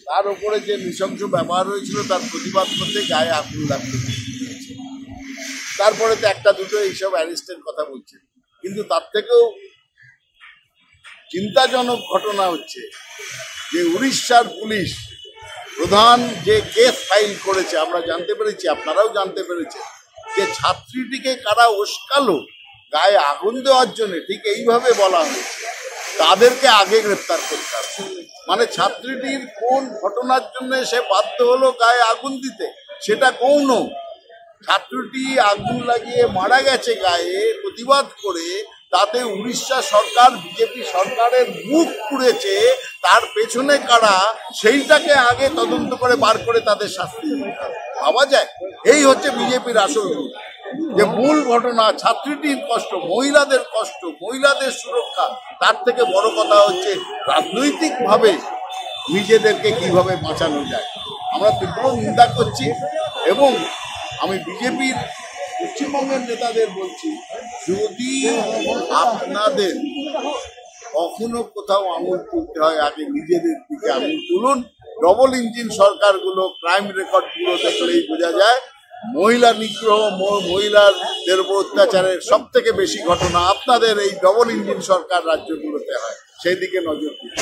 তার উপরে যে নৃশংস ব্যবহার হয়েছিল তার প্রতিবাদ করতে গায়ে আগুন লাগতে দিয়েছে। তারপরে তো একটা দুটো এইসব অ্যারেস্টের কথা বলছে, কিন্তু তার থেকেও চিন্তাজনক ঘটনা হচ্ছে যে উড়িষ্যার পুলিশ প্রধান যে কেস ফাইল করেছে, আমরা জানতে পেরেছি, আপনারাও জানতে পেরেছে, যে ছাত্রীটিকে কারা উস্কালো গায়ে আগুন দেওয়ার জন্য, ঠিক এইভাবে বলা হয়েছে তাদেরকে আগে গ্রেপ্তার করতে হবে। মানে ছাত্রীটির কোন ঘটনার জন্য সে বাধ্য হলো গায়ে আগুন দিতে, সেটা গৌণ। ছাত্রটি আগুন লাগিয়ে মারা গেছে গায়ে প্রতিবাদ করে, তাতে উড়িষ্যা সরকার বিজেপি সরকারের মুখ পুড়েছে, তার পেছনে কারা সেইটাকে আগে তদন্ত করে বার করে তাদের শাস্তি পাওয়া যায়। এই হচ্ছে বিজেপির আসল রূপ। যে মূল ঘটনা ছাত্রীটির কষ্ট, মহিলাদের কষ্ট, মহিলাদের সুরক্ষা, তার থেকে বড় কথা হচ্ছে রাজনৈতিকভাবে নিজেদেরকে কিভাবে বাঁচানো যায়। আমরা তীব্র নিন্দা করছি এবং আমি বিজেপির পশ্চিমবঙ্গের নেতাদের বলছি, যদি আপনাদের কখনো কোথাও আঙুল তুলতে হয় আগে নিজেদের দিকে আঙুল তুলুন। ডবল ইঞ্জিন সরকারগুলো ক্রাইম রেকর্ড গুলো দেখলেই বোঝা যায় মহিলা নিগ্রহ, মহিলাদের উপর অত্যাচারের সব থেকে বেশি ঘটনা আপনাদের এই ডবল ইঞ্জিন সরকার রাজ্যগুলোতে হয়। সেই দিকে নজর দিন।